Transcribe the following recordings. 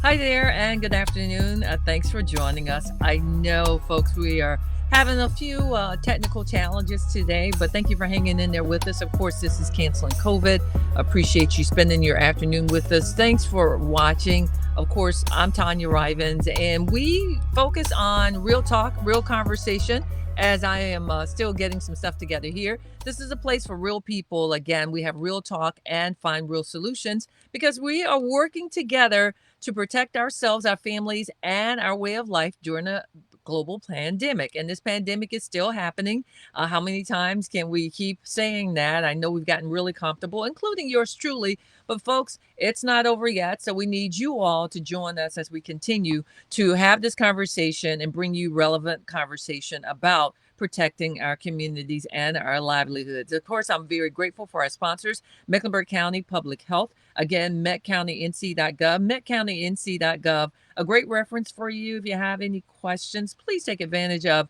Hi there, and good afternoon. Thanks for joining us. I know, folks, we are having a few technical challenges today, but thank you for hanging in there with us. Of course, this is Canceling COVID. Appreciate you spending your afternoon with us. Thanks for watching. Of course, I'm Tanya Rivens, and we focus on real talk, real conversation. As I am still getting some stuff together here, this is a place for real people. Again, we have real talk and find real solutions because we are working together to protect ourselves, our families, and our way of life during a global pandemic. And this pandemic is still happening. How many times can we keep saying that? I know we've gotten really comfortable, including yours truly. But, folks, it's not over yet. So we need you all to join us as we continue to have this conversation and bring you relevant conversation about protecting our communities and our livelihoods. Of course, I'm very grateful for our sponsors, Mecklenburg County Public Health. Again, metcountync.gov, metcountync.gov. A great reference for you if you have any questions. Please take advantage of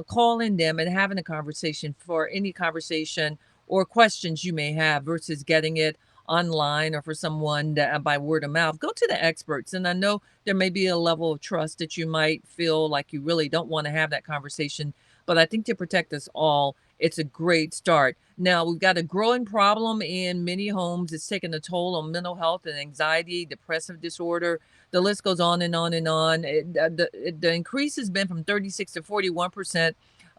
calling them and having a conversation for any conversation or questions you may have versus getting it online or for someone that, by word of mouth. Go to the experts. And I know there may be a level of trust that you might feel like you really don't want to have that conversation. But I think to protect us all, it's a great start. Now, we've got a growing problem in many homes. It's taking a toll on mental health and anxiety, depressive disorder. The list goes on and on and on. The increase has been from 36 to 41%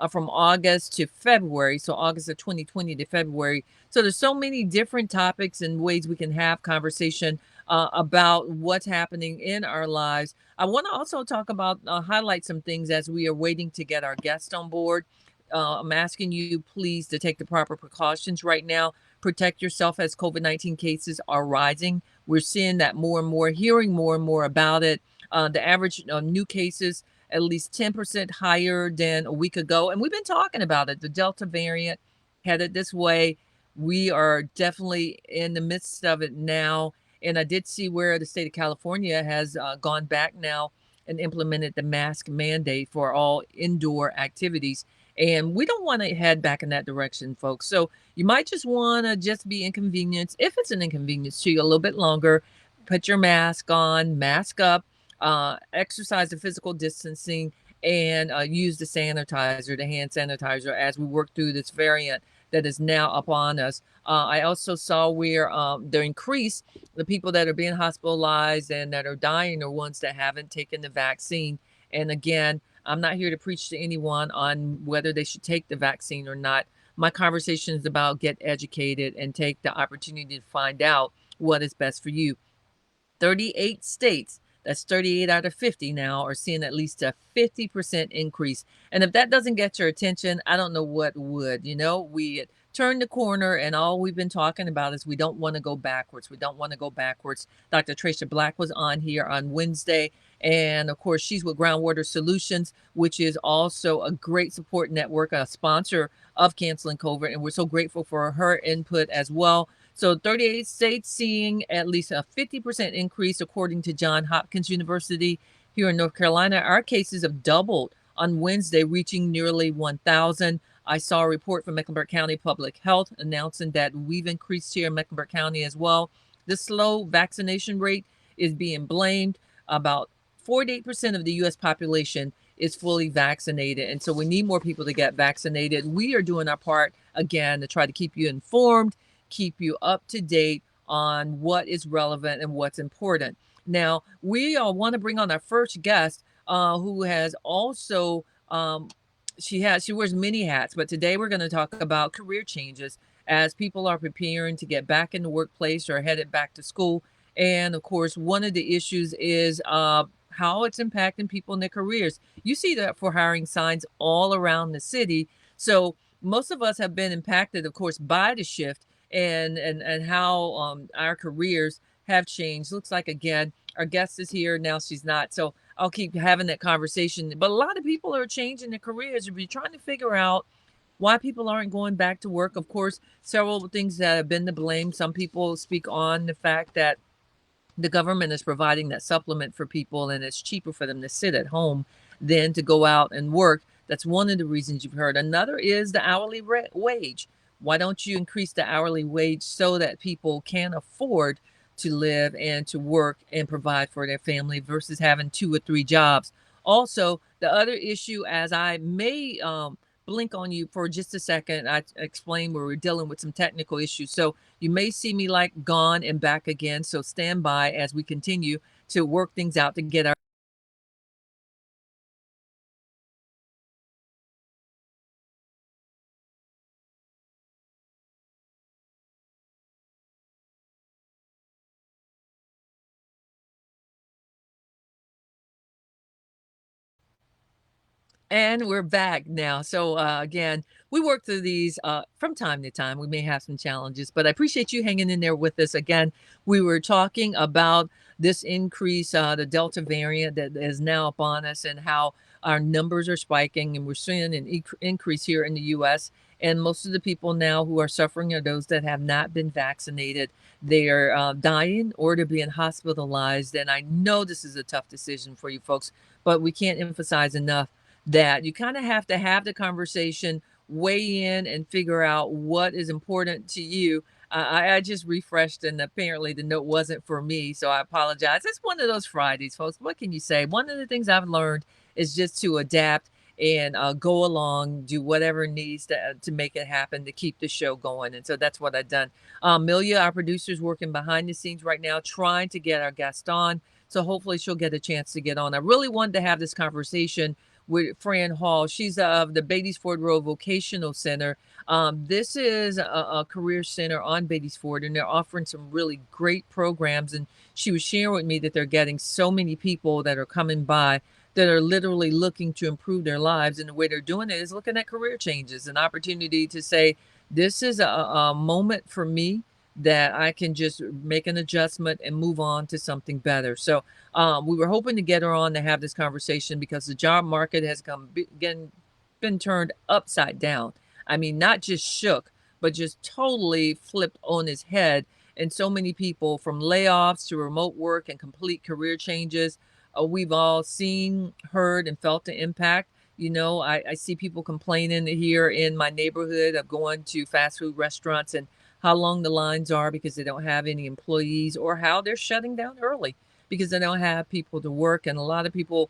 from August to February. So August of 2020 to February. So there's so many different topics and ways we can have conversation about what's happening in our lives. I want to also talk about, highlight some things as we are waiting to get our guest on board. I'm asking you, please, to take the proper precautions right now. Protect yourself as COVID-19 cases are rising. We're seeing that more and more, hearing more and more about it. The average new cases at least 10% higher than a week ago. And we've been talking about it. The Delta variant headed this way. We are definitely in the midst of it now. And I did see where the state of California has gone back now and implemented the mask mandate for all indoor activities. And we don't want to head back in that direction, folks. So you might just want to just be inconvenienced. If it's an inconvenience to you a little bit longer, put your mask on, mask up, exercise the physical distancing, and use the sanitizer, the hand sanitizer, as we work through this variant that is now upon us. I also saw where the increase, the people that are being hospitalized and that are dying are ones that haven't taken the vaccine. And again, I'm not here to preach to anyone on whether they should take the vaccine or not. My conversation is about get educated and take the opportunity to find out what is best for you. 38 states, that's 38 out of 50 now, are seeing at least a 50% increase. And if that doesn't get your attention, I don't know what would. We turned the corner, and all we've been talking about is we don't want to go backwards. We don't want to go backwards. Dr. Tracia Black was on here on Wednesday. And of course, she's with Groundwater Solutions, which is also a great support network, a sponsor of Canceling COVID. And we're so grateful for her input as well. So 38 states seeing at least a 50% increase, according to Johns Hopkins University here in North Carolina. Our cases have doubled on Wednesday, reaching nearly 1,000. I saw a report from Mecklenburg County Public Health announcing that we've increased here in Mecklenburg County as well. The slow vaccination rate is being blamed. About 48% of the U.S. population is fully vaccinated. And so we need more people to get vaccinated. We are doing our part, again, to try to keep you informed, keep you up to date on what is relevant and what's important. Now, we want to bring on our first guest, who has also, she wears many hats, but today we're going to talk about career changes as people are preparing to get back in the workplace or headed back to school. And of course, one of the issues is how it's impacting people in their careers. You see that for hiring signs all around the city. So most of us have been impacted, of course, by the shift and how our careers have changed. Looks like, again, our guest is here now. She's not, so I'll keep having that conversation. But a lot of people are changing their careers. If you're trying to figure out why people aren't going back to work, of course, several things that have been to blame. Some people speak on the fact that the government is providing that supplement for people, and it's cheaper for them to sit at home than to go out and work. That's one of the reasons you've heard. Another is the hourly wage. Why don't you increase the hourly wage so that people can afford to live and to work and provide for their family versus having two or three jobs. Also, the other issue, as I may blink on you for just a second, I explained where we're dealing with some technical issues. So you may see me like gone and back again. So stand by as we continue to work things out to get our And we're back now. So, again, we work through these from time to time. We may have some challenges, but I appreciate you hanging in there with us. Again, we were talking about this increase, the Delta variant that is now upon us, and how our numbers are spiking, and we're seeing an increase here in the US. And most of the people now who are suffering are those that have not been vaccinated. They are dying or they're being hospitalized. And I know this is a tough decision for you folks, but we can't emphasize enough that you kind of have to have the conversation, weigh in, and figure out what is important to you. I just refreshed, and apparently the note wasn't for me, so I apologize. It's one of those Fridays, folks. What can you say? One of the things I've learned is just to adapt and go along, do whatever needs to make it happen to keep the show going. And so that's what I've done. Amelia, our producer's working behind the scenes right now, trying to get our guest on. So hopefully she'll get a chance to get on. I really wanted to have this conversation with Fran Hall. She's of the Beatties Ford Road Vocational Center. This is a career center on Beatties Ford, and they're offering some really great programs. And she was sharing with me that they're getting so many people that are coming by that are literally looking to improve their lives. And the way they're doing it is looking at career changes, an opportunity to say, this is a moment for me that I can just make an adjustment and move on to something better. So we were hoping to get her on to have this conversation because the job market has been turned upside down. I mean, not just shook, but just totally flipped on its head. And so many people, from layoffs to remote work and complete career changes, we've all seen, heard, and felt the impact. You know, I see people complaining here in my neighborhood of going to fast food restaurants and how long the lines are because they don't have any employees, or how they're shutting down early because they don't have people to work. And a lot of people,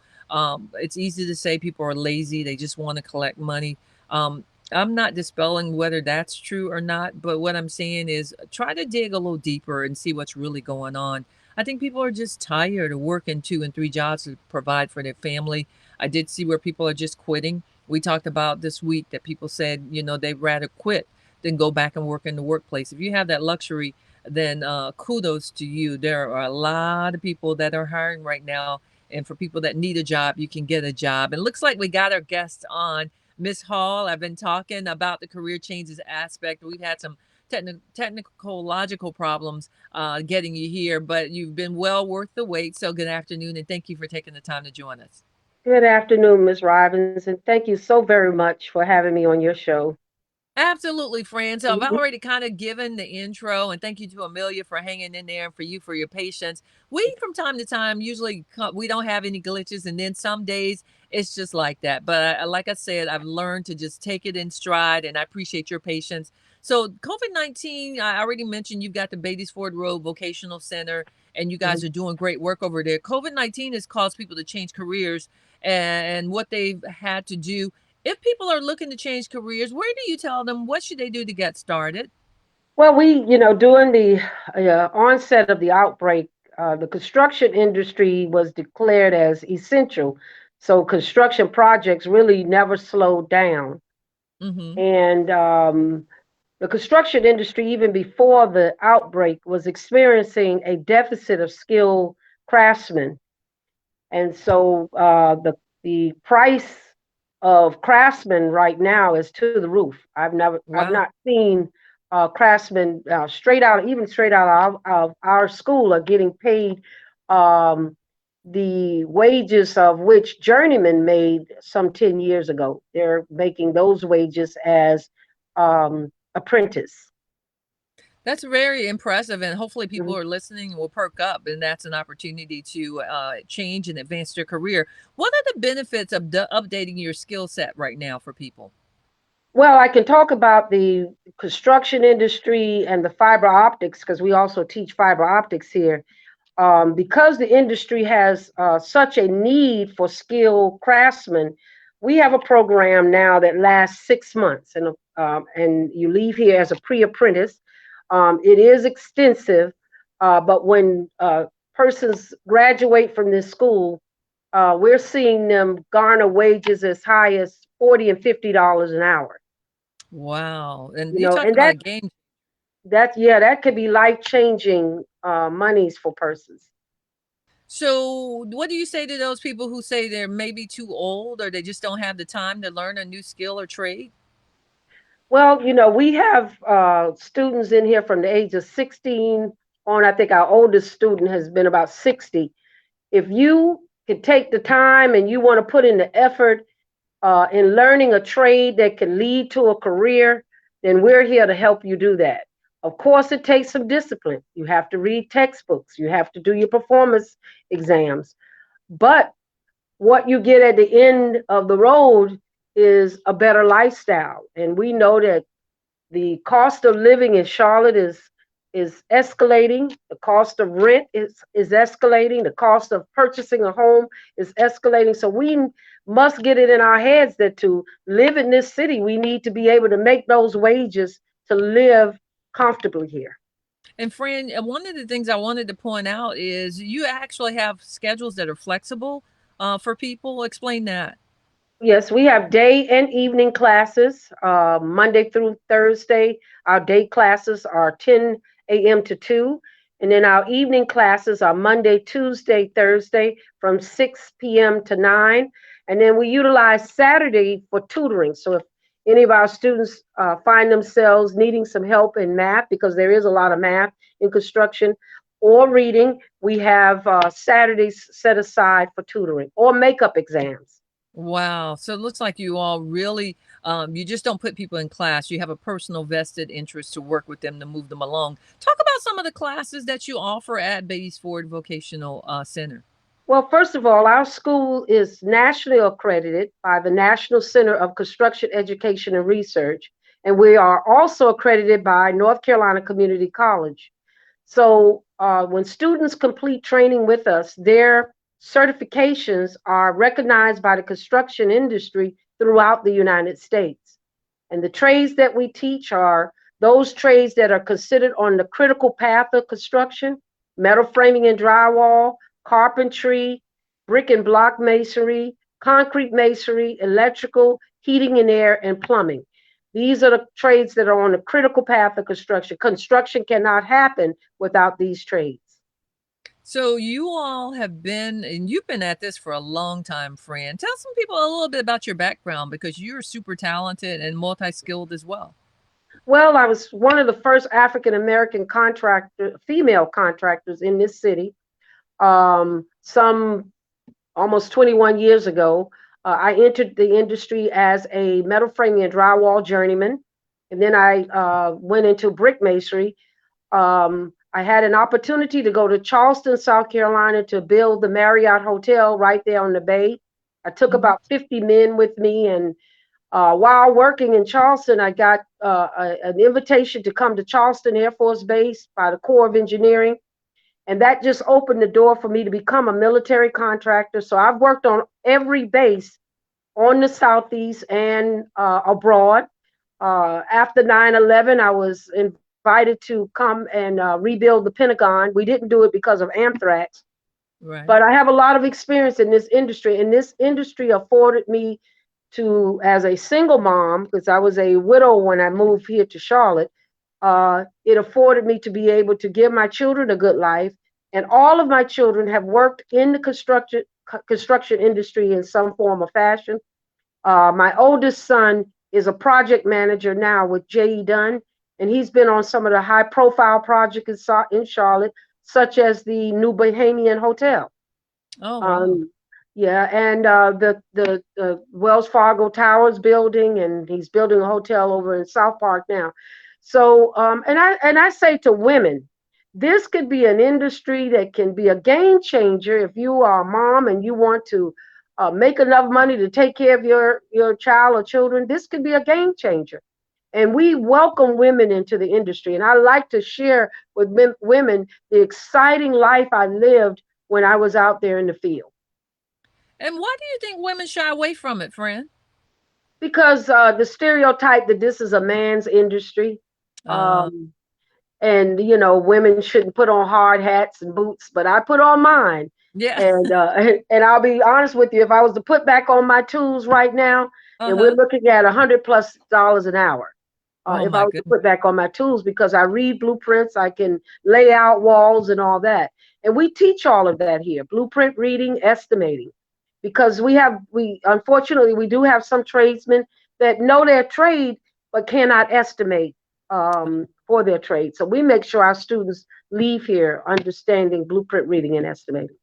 it's easy to say people are lazy, they just want to collect money. I'm not dispelling whether that's true or not, but what I'm saying is try to dig a little deeper and see what's really going on. I think people are just tired of working two and three jobs to provide for their family. I did see where people are just quitting. We talked about this week that people said, you know, they'd rather quit than go back and work in the workplace. If you have that luxury, then kudos to you. There are a lot of people that are hiring right now. And for people that need a job, you can get a job. And it looks like we got our guest on, Miss Hall. I've been talking about the career changes aspect. We've had some technical, logical problems getting you here, but you've been well worth the wait. So good afternoon, and thank you for taking the time to join us. Good afternoon, Ms. Robbins, and thank you so very much for having me on your show. Absolutely, Fran. So I've Mhm. already kind of given the intro, and thank you to Amelia for hanging in there and for you for your patience. We, from time to time, usually we don't have any glitches, and then some days it's just like that. But like I said, I've learned to just take it in stride, and I appreciate your patience. So COVID-19, I already mentioned you've got the Beatties Ford Road Vocational Center, and you guys are doing great work over there. COVID-19 has caused people to change careers and what they've had to do. If people are looking to change careers, where do you tell them what should they do to get started? Well, during the onset of the outbreak, the construction industry was declared as essential. So construction projects really never slowed down. Mm-hmm. And the construction industry, even before the outbreak, was experiencing a deficit of skilled craftsmen. And so the price of craftsmen right now is to the roof. I've not Wow. seen craftsmen straight out of our school are getting paid um, the wages of which journeymen made some 10 years ago. They're making those wages as apprentice. That's very impressive, and hopefully people Mhm. are listening and will perk up, and that's an opportunity to change and advance their career. What are the benefits of updating your skill set right now for people? Well, I can talk about the construction industry and the fiber optics because we also teach fiber optics here. Because the industry has such a need for skilled craftsmen, we have a program now that lasts 6 months, and you leave here as a pre-apprentice. It is extensive, but when persons graduate from this school, we're seeing them garner wages as high as $40 and $50 an hour. Wow. And You you're know, talking and about a game. that could be life changing monies for persons. So, what do you say to those people who say they're maybe too old or they just don't have the time to learn a new skill or trade? Well, we have students in here from the age of 16 on. I think our oldest student has been about 60. If you can take the time and you want to put in the effort in learning a trade that can lead to a career, then we're here to help you do that. Of course, it takes some discipline. You have to read textbooks, you have to do your performance exams. But what you get at the end of the road is a better lifestyle. And we know that the cost of living in Charlotte is escalating. The cost of rent is escalating. The cost of purchasing a home is escalating. So we must get it in our heads that to live in this city, we need to be able to make those wages to live comfortably here. And friend, one of the things I wanted to point out is you actually have schedules that are flexible for people. Explain that. Yes, we have day and evening classes, Monday through Thursday. Our day classes are 10 a.m. to 2. And then our evening classes are Monday, Tuesday, Thursday from 6 p.m. to 9. And then we utilize Saturday for tutoring. So if any of our students find themselves needing some help in math, because there is a lot of math in construction, or reading, we have Saturdays set aside for tutoring or makeup exams. Wow. So it looks like you all really, you just don't put people in class. You have a personal vested interest to work with them to move them along. Talk about some of the classes that you offer at Beatties Ford Vocational Center. Well, first of all, our school is nationally accredited by the National Center of Construction Education and Research, and we are also accredited by North Carolina Community College. So when students complete training with us, their certifications are recognized by the construction industry throughout the United States. And the trades that we teach are those trades that are considered on the critical path of construction: metal framing and drywall, carpentry, brick and block masonry, concrete masonry, electrical, heating and air, and plumbing. These are the trades that are on the critical path of construction. Construction cannot happen without these trades. So you all have been, and you've been at this for a long time, friend. Tell some people a little bit about your background because you're super talented and multi-skilled as well. Well, I was one of the first African American female contractors in this city. Some almost 21 years ago, I entered the industry as a metal framing and drywall journeyman, and then I went into brick masonry. I had an opportunity to go to Charleston, South Carolina, to build the Marriott Hotel right there on the bay. I took Mhm. about 50 men with me, and while working in Charleston, I got an invitation to come to Charleston Air Force Base by the Corps of Engineering, and that just opened the door for me to become a military contractor. So I've worked on every base on the Southeast and abroad. After 9/11, I was invited to come and rebuild the Pentagon. We didn't do it because of anthrax, Right. but I have a lot of experience in this industry, and this industry afforded me to, as a single mom, because I was a widow when I moved here to Charlotte, it afforded me to be able to give my children a good life. And all of my children have worked in the construction industry in some form or fashion. My oldest son is a project manager now with J.E. Dunn, and he's been on some of the high profile projects in Charlotte, such as the New Bohemian Hotel. Oh, wow. Um, yeah, and the Wells Fargo Towers building, and he's building a hotel over in South Park now. So, and I say to women, this could be an industry that can be a game changer if you are a mom and you want to make enough money to take care of your child or children, this could be a game changer. And we welcome women into the industry. And I like to share with women the exciting life I lived when I was out there in the field. And why do you think women shy away from it, friend? Because the stereotype that this is a man's industry, Uh, um, and women shouldn't put on hard hats and boots, but I put on mine. yeah. And and I'll be honest with you, if I was to put back on my tools right now, and we're Uh-huh. looking at $100+ an hour. Oh If I my was to goodness. put back on my tools, because I read blueprints, I can lay out walls and all that. And we teach all of that here: blueprint reading, estimating, because we unfortunately we do have some tradesmen that know their trade but cannot estimate for their trade. So we make sure our students leave here understanding blueprint reading and estimating.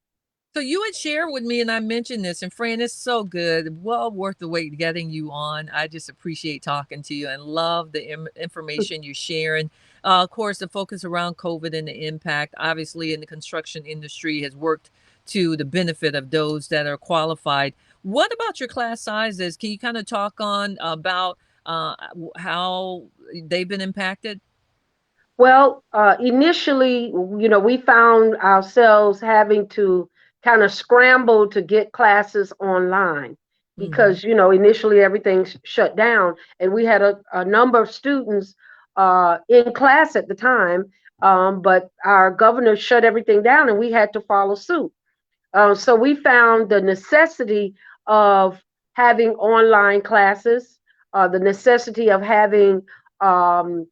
So you had shared with me, and I mentioned this, and friend, it's so good. Well worth the wait getting you on. I just appreciate talking to you and love the information you're sharing. Of course, the focus around COVID and the impact, obviously, in the construction industry has worked to the benefit of those that are qualified. What about your class sizes? Can you kind of talk on about how they've been impacted? Well, initially, we found ourselves having to kind of scramble to get classes online Mm-hmm. because, initially everything shut down. And we had a number of students in class at the time, but our governor shut everything down and we had to follow suit. So we found the necessity of having online classes, the necessity of having um,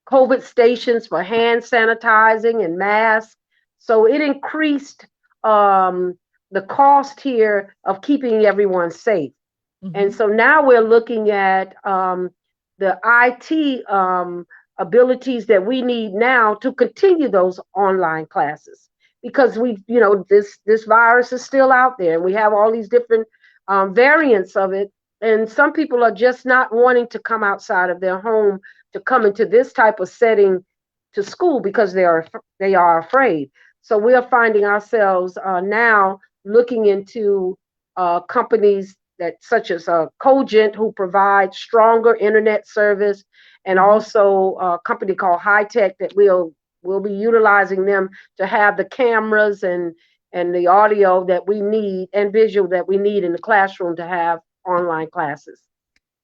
COVID stations for hand sanitizing and masks. So it increased um, the cost here of keeping everyone safe. And Mm-hmm. so now we're looking at the IT abilities that we need now to continue those online classes because this virus is still out there and we have all these different variants of it. And some people are just not wanting to come outside of their home to come into this type of setting to school because they are afraid. So we are finding ourselves now looking into companies that such as Cogent, who provides stronger internet service, and Mm-hmm. also a company called High Tech that will be utilizing them to have the cameras and the audio that we need and visual that we need in the classroom to have online classes.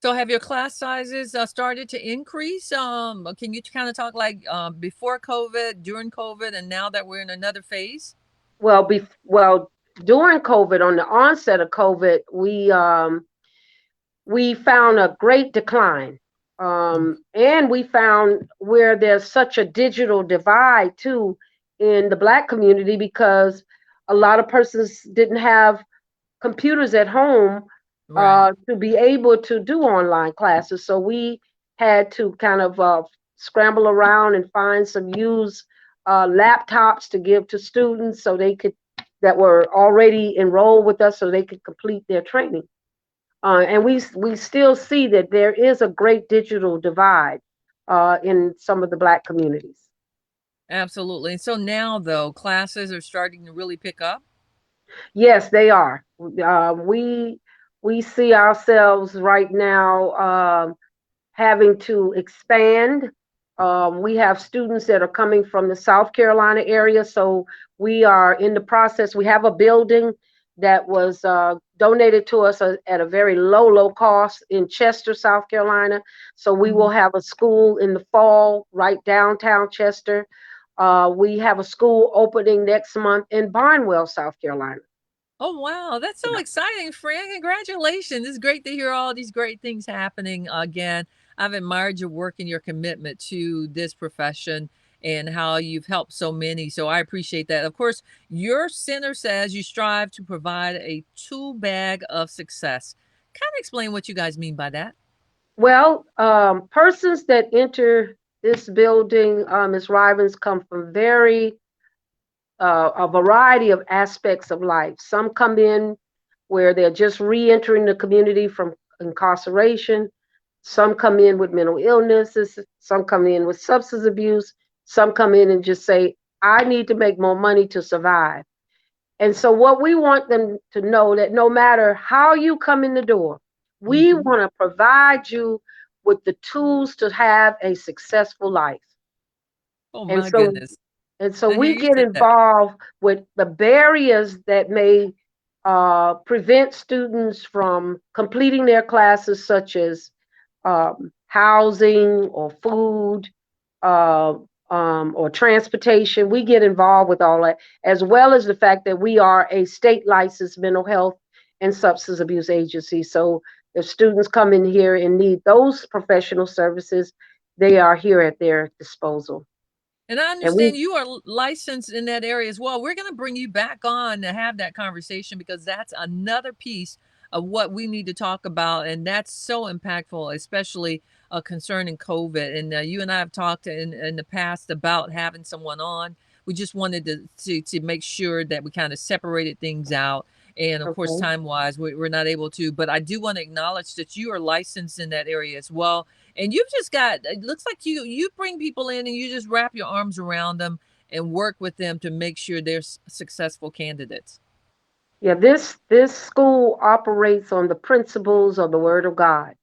So have your class sizes started to increase? Can you kind of talk like before COVID, during COVID, and now that we're in another phase? Well, during COVID, on the onset of COVID, we found a great decline. And we found where there's such a digital divide too in the Black community because a lot of persons didn't have computers at home Right. to be able to do online classes. So we had to kind of scramble around and find some used laptops to give to students so they could that were already enrolled with us so they could complete their training. And we still see that there is a great digital divide in some of the Black communities. Absolutely. And so now, though, classes are starting to really pick up. Yes, they are. We see ourselves right now having to expand. We have students that are coming from the South Carolina area, so we are in the process. We have a building that was donated to us at a very low cost in Chester, South Carolina. So we Hmm. will have a school in the fall right downtown Chester. We have a school opening next month in Barnwell, South Carolina. Oh, wow. That's so exciting, friend. Congratulations. It's great to hear all these great things happening again. I've admired your work and your commitment to this profession and how you've helped so many. So I appreciate that. Of course, your center says you strive to provide a tool bag of success. Kind of explain what you guys mean by that. Well, persons that enter this building, Ms. Rivens, come from a variety of aspects of life. Some come in where they're just re-entering the community from incarceration. Some come in with mental illnesses. Some come in with substance abuse. Some come in and just say, I need to make more money to survive. And so what we want them to know that no matter how you come in the door, we Hmm. want to provide you with the tools to have a successful life. Oh And my so goodness. I hear we you get say that. involved with the barriers that may prevent students from completing their classes, such as housing or food, uh, or transportation. We get involved with all that, as well as the fact that we are a state licensed mental health and substance abuse agency. So if students come in here and need those professional services, they are here at their disposal. And I And understand we, you are licensed in that area as well. We're going to bring you back on to have that conversation because that's another piece of what we need to talk about. And that's so impactful, especially concerning COVID. And you and I have talked in the past about having someone on. We just wanted to make sure that we kind of separated things out. And of course, okay. time wise, we're not able to. But I do want to acknowledge that you are licensed in that area as well, and you've just got, it looks like you bring people in and you just wrap your arms around them and work with them to make sure they're successful candidates. Yeah, this school operates on the principles of the Word of God.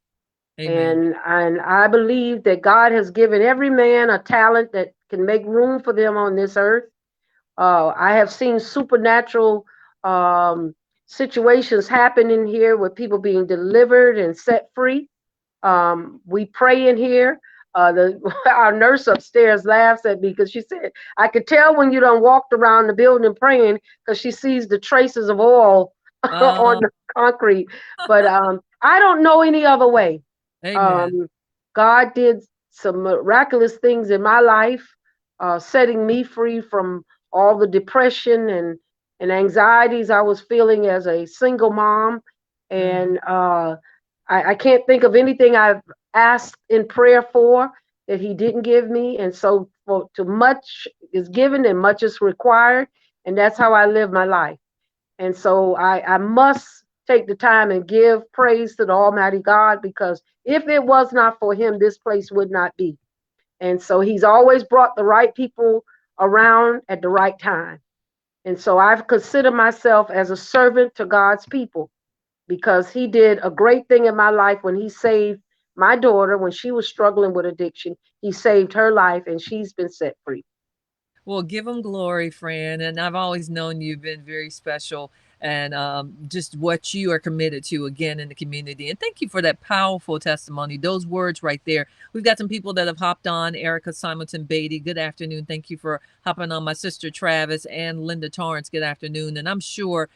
Amen. And I believe that God has given every man a talent that can make room for them on this earth. I have seen supernatural um, situations happen in here with people being delivered and set free. We pray in here. Our nurse upstairs laughs at me because she said, "I could tell when you done walked around the building praying because she sees the traces of oil on uh, the concrete." But I don't know any other way. Amen. Um, God did some miraculous things in my life, setting me free from all the depression and anxieties I was feeling as a single mom. Hmm. And I can't think of anything I've asked in prayer for that He didn't give me. And so, for too much is given and much is required, and that's how I live my life. And so I must take the time and give praise to the Almighty God, because if it was not for Him, this place would not be. And so He's always brought the right people around at the right time. And so I've considered myself as a servant to God's people, because He did a great thing in my life when He saved my daughter when she was struggling with addiction. He saved her life and she's been set free. Well, give them glory, Fran. And I've always known you've been very special and just what you are committed to again in the community. And thank you for that powerful testimony. Those words right there. We've got some people that have hopped on. Erica Simonton Beatty, good afternoon. Thank you for hopping on. My sister Travis and Linda Torrance, good afternoon. And I'm sure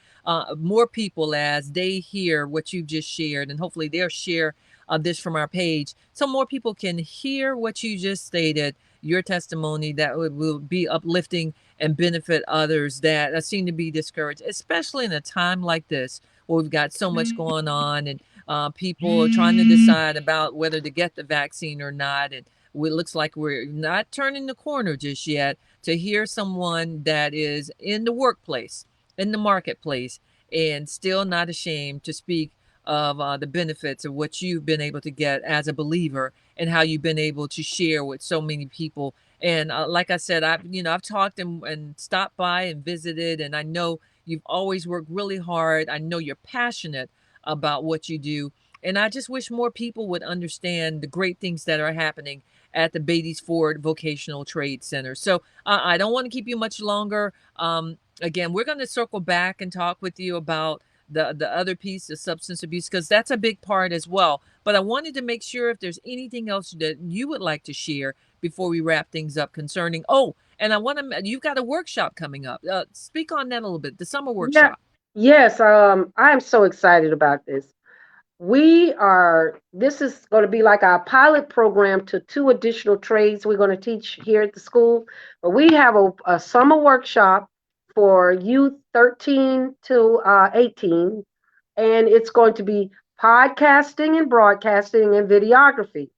more people, as they hear what you've just shared, and hopefully they'll share this from our page so more people can hear what you just stated, your testimony that will be uplifting and benefit others that seem to be discouraged, especially in a time like this where we've got so much going on and people are trying to decide about whether to get the vaccine or not. And it looks like we're not turning the corner just yet. To hear someone that is in the workplace, in the marketplace, and still not ashamed to speak of the benefits of what you've been able to get as a believer and how you've been able to share with so many people. And like I said, I've talked and stopped by and visited, and I know you've always worked really hard. I know you're passionate about what you do, and I just wish more people would understand the great things that are happening at the Beatties Ford Vocational Trade Center. So I don't want to keep you much longer. Again, we're going to circle back and talk with you about the other piece, the substance abuse, because that's a big part as well. But I wanted to make sure if there's anything else that you would like to share before we wrap things up concerning. Oh, and I want to. You've got a workshop coming up. Speak on that a little bit. The summer Yeah. workshop. Yes, I'm so excited about this. This is going to be like our pilot program to two additional trades we're going to teach here at the school. But we have a summer workshop for youth 13 to 18, and it's going to be podcasting and broadcasting and videography.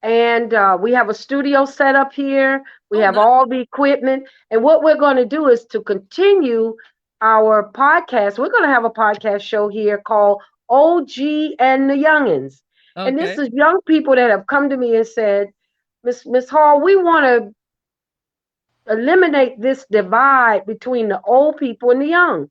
And we have a studio set up here. We Oh, have nice. all the equipment. And what we're going to do is to continue our podcast. We're going to have a podcast show here called OG and the Youngins. And this Okay. is young people that have come to me and said, Miss Hall, we want to eliminate this divide between the old people and the young.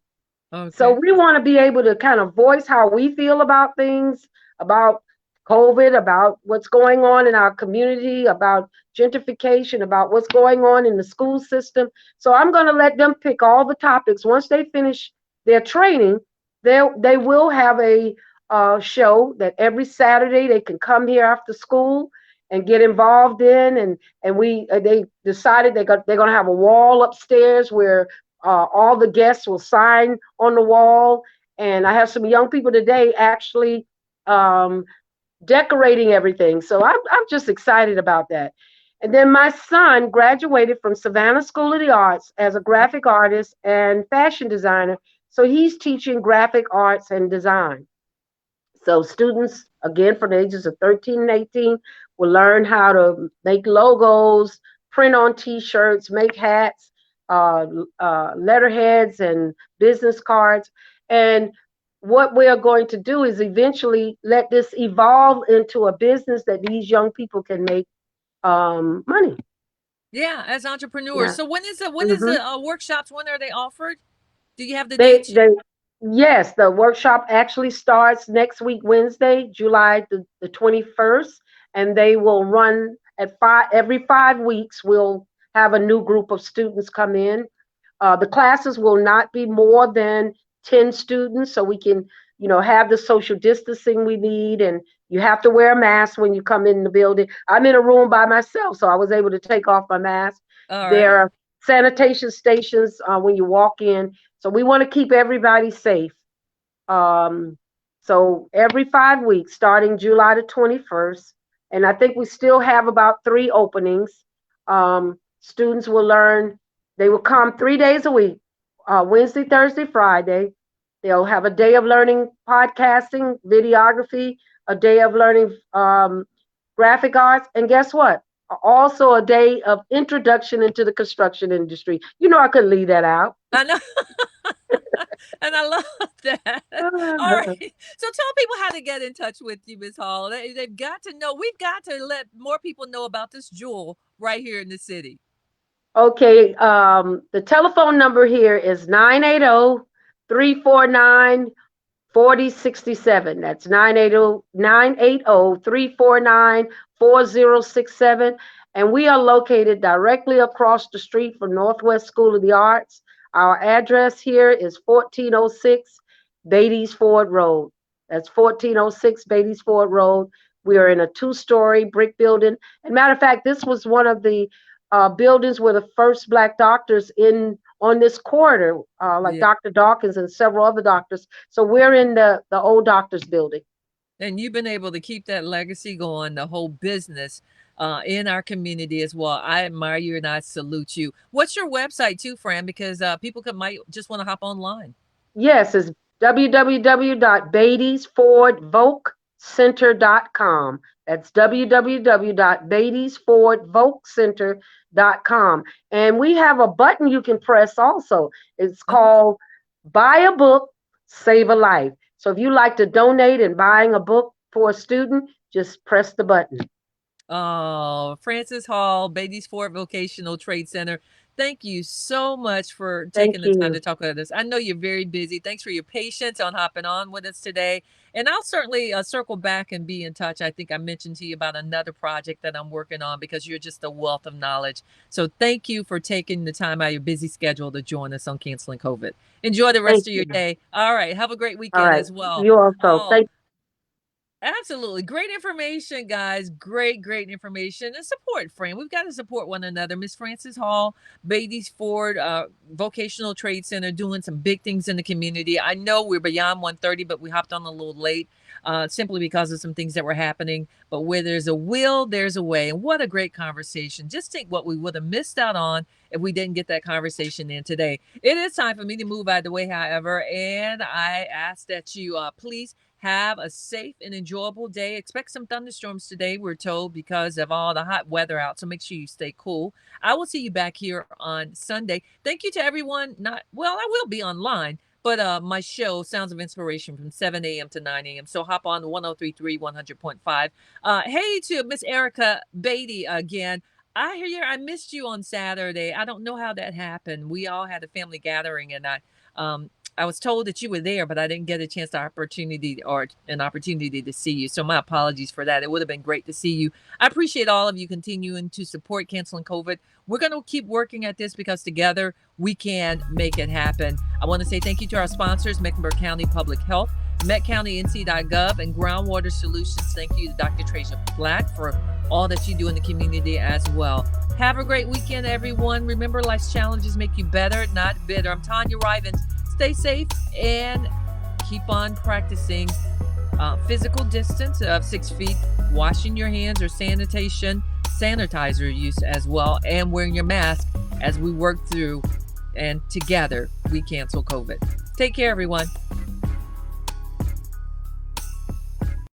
So Okay. we want to be able to kind of voice how we feel about things, about COVID, about what's going on in our community, about gentrification, about what's going on in the school system. So I'm going to let them pick all the topics. Once they finish their training, they will have a show that every Saturday they can come here after school and get involved in. And we they decided they're going to have a wall upstairs where all the guests will sign on the wall. And I have some young people today actually um, decorating everything. So I'm just excited about that. And then my son graduated from Savannah School of the Arts as a Oh, graphic artist and fashion designer. So he's teaching graphic arts and design. So students, again, from the ages of 13 and 18, will learn how to make logos, print on T-shirts, make hats, uh, letterheads, and business cards. And what we are going to do is eventually let this evolve into a business that these young people can make money. yeah, as entrepreneurs. Yeah. So when is hmm the workshops? When are they offered? Do you have the They dates? they yes, the workshop actually starts next week, Wednesday, July the 21st, and they will run at every 5 weeks. We'll have a new group of students come in. The classes will not be more than 10 students, so we can, have the social distancing we need. And you have to wear a mask when you come in the building. I'm in a room by myself, so I was able to take off my mask. All There right. are sanitation stations when you walk in. So we want to keep everybody safe. Um, so every 5 weeks, starting July the 21st, and I think we still have about three openings. Students will learn, they will come 3 days a week, Wednesday, Thursday, Friday. They'll have a day of learning podcasting, videography, a day of learning graphic arts, and guess what? Also a day of introduction into the construction industry. I couldn't leave that out. I know. And I love that. All right. So tell people how to get in touch with you, Miss Hall. They've got to know. We've got to let more people know about this jewel right here in the city. Okay, the telephone number here is 980-349-4067. That's 980-349-4067. And we are located directly across the street from Northwest School of the Arts. Our address here is 1406 Beatties Ford Road. That's 1406 Beatties Ford Road. We are in a two-story brick building. And matter of fact, this was one of the buildings where the first Black doctors in on this corridor, like Yeah. Dr. Dawkins and several other doctors. So we're in the old doctors building. And you've been able to keep that legacy going, the whole business in our community as well. I admire you and I salute you. What's your website too, Fran? Because people might just want to hop online. Yes, it's www.beattiesfordvolkcenter.com. That's www.beattiesfordvolkcenter.com. And we have a button you can press also. It's Uh-huh. called Buy a Book, Save a Life. So if you like to donate and buying a book for a student, just press the button. Oh, Francis Hall, Beatties Ford Vocational Trade Center. Thank you so much for taking Thank the time to you. talk with us. I know you're very busy. Thanks for your patience on hopping on with us today. And I'll certainly circle back and be in touch. I think I mentioned to you about another project that I'm working on because you're just a wealth of knowledge. So thank you for taking the time out of your busy schedule to join us on Canceling COVID. Enjoy the rest Thank of your you. day. All right. Have a great All weekend right. as well. You also. Oh, Thank absolutely. Great information, guys. Great information. And support, friend. We've got to support one another. Miss Frances Hall, Beatties Ford, Vocational Trade Center, doing some big things in the community. I know we're beyond 1:30, but we hopped on a little late simply because of some things that were happening. But where there's a will, there's a way. And what a great conversation. Just think what we would have missed out on if we didn't get that conversation in today. It is time for me to move out of the way, however. And I ask that you please have a safe and enjoyable day. Expect some thunderstorms today, we're told, because of all the hot weather out. So make sure you stay cool. I will see you back here on Sunday. Thank you to everyone. Not well, I will be online, but my show, Sounds of Inspiration, from 7 a.m. to 9 a.m. So hop on 1033 100.5. Hey to Miss Erica Beatty again. I hear you. I missed you on Saturday. I don't know how that happened. We all had a family gathering, and I was told that you were there, but I didn't get a chance to opportunity or an opportunity to see you. So my apologies for that. It would have been great to see you. I appreciate all of you continuing to support Canceling COVID. We're going to keep working at this because together we can make it happen. I want to say thank you to our sponsors, Mecklenburg County Public Health, metcountync.gov, and Groundwater Solutions. Thank you to Dr. Tracia Black for all that you do in the community as well. Have a great weekend, everyone. Remember, life's challenges make you better, not bitter. I'm Tanya Rivens. Stay safe and keep on practicing physical distance of 6 feet, washing your hands or sanitizer use as well, and wearing your mask as we work through and together we cancel COVID. Take care, everyone.